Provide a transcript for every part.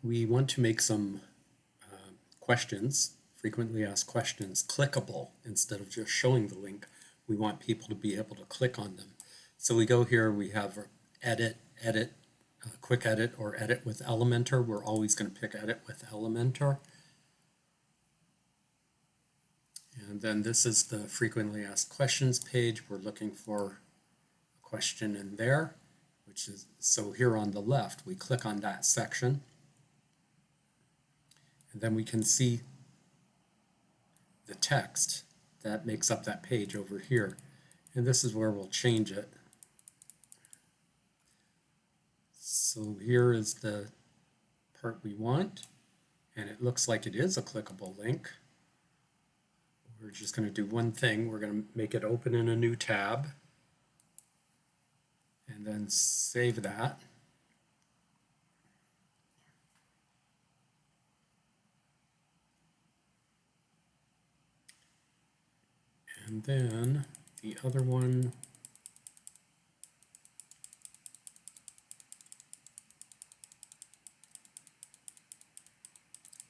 we want to make some questions, frequently asked questions, clickable instead of just showing the link. We want people to be able to click on them. So we go here, we have edit, quick edit, or edit with Elementor. We're always going to pick edit with Elementor. And then this is the frequently asked questions page. We're looking for a question in there, which is, so here on the left, we click on that section. And then we can see the text that makes up that page over here. And this is where we'll change it. So here is the part we want, and it looks like it is a clickable link. We're just going to do one thing. We're going to make it open in a new tab and then save that. And then the other one,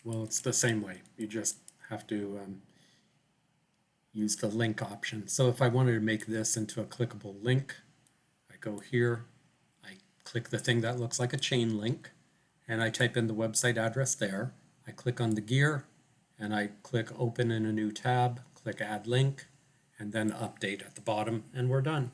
well, it's the same way. You just have to use the link option. So if I wanted to make this into a clickable link, I go here, I click the thing that looks like a chain link, and I type in the website address there. I click on the gear, and I click open in a new tab, click add link, and then update at the bottom, and we're done.